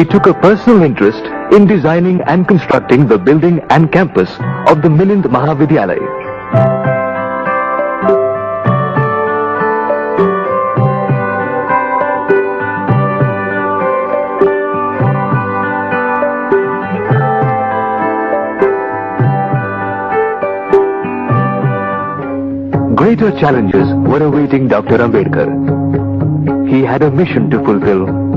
he took a personal interest in designing and constructing the building and campus of the Milind Mahavidyalaya. Greater challenges were awaiting Dr. Ambedkar. He had a mission to fulfill.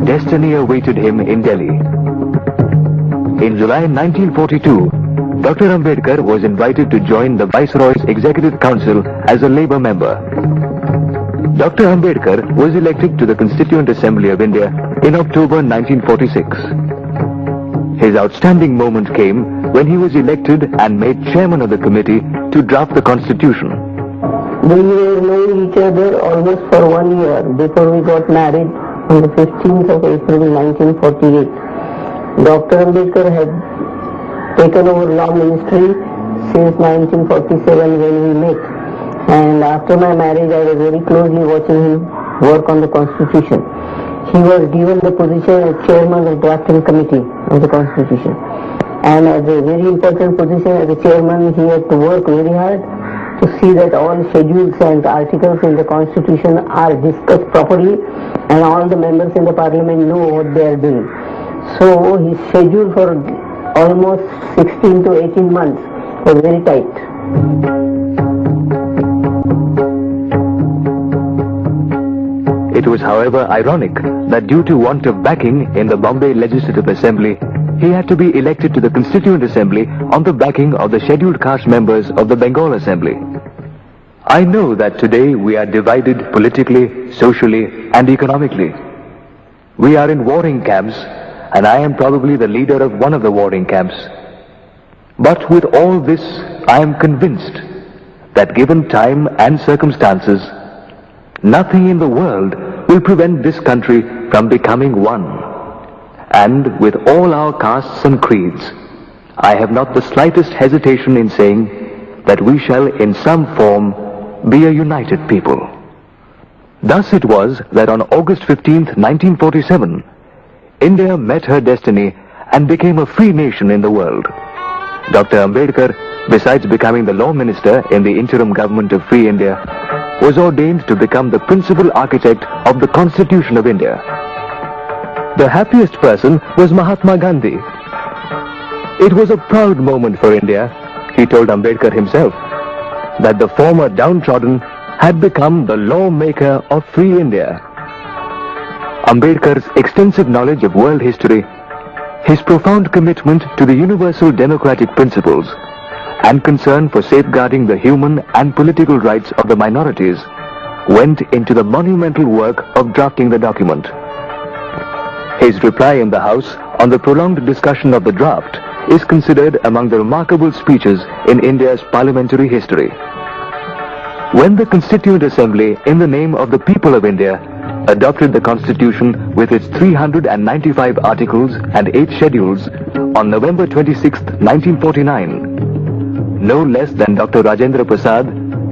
Destiny awaited him in Delhi. In July 1942, Dr. Ambedkar was invited to join the Viceroy's Executive Council as a Labour member. Dr. Ambedkar was elected to the Constituent Assembly of India in October 1946. His outstanding moment came when he was elected and made chairman of the committee to draft the constitution. We were knowing each other almost for 1 year before we got married on the 15th of April 1948. Dr. Ambedkar had taken over law ministry since 1947 when we met, and after my marriage I was very closely watching him work on the constitution. He was given the position as chairman of the drafting committee of the constitution, and as a very important position as a chairman, he had to work very hard to see that all schedules and articles in the constitution are discussed properly and all the members in the parliament know what they are doing. So his schedule for almost 16 to 18 months was very tight. It was, however, ironic that due to want of backing in the Bombay Legislative Assembly, he had to be elected to the Constituent Assembly on the backing of the scheduled caste members of the Bengal Assembly. I know that today we are divided politically, socially and economically. We are in warring camps, and I am probably the leader of one of the warring camps. But with all this, I am convinced that given time and circumstances, nothing in the world will prevent this country from becoming one. And with all our castes and creeds, I have not the slightest hesitation in saying that we shall in some form be a united people. Thus it was that on August 15th, 1947, India met her destiny and became a free nation in the world. Dr. Ambedkar, besides becoming the law minister in the interim government of Free India, was ordained to become the principal architect of the Constitution of India. The happiest person was Mahatma Gandhi. It was a proud moment for India, he told Ambedkar himself, that the former downtrodden had become the lawmaker of Free India. Ambedkar's extensive knowledge of world history, his profound commitment to the universal democratic principles, and concern for safeguarding the human and political rights of the minorities went into the monumental work of drafting the document. His reply in the House on the prolonged discussion of the draft is considered among the remarkable speeches in India's parliamentary history. When the Constituent Assembly, in the name of the people of India, adopted the Constitution with its 395 articles and 8 schedules on November 26, 1949, no less than Dr. Rajendra Prasad,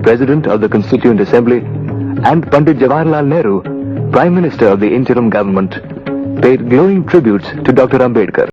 President of the Constituent Assembly, and Pandit Jawaharlal Nehru, Prime Minister of the interim government, paid glowing tributes to Dr. Ambedkar.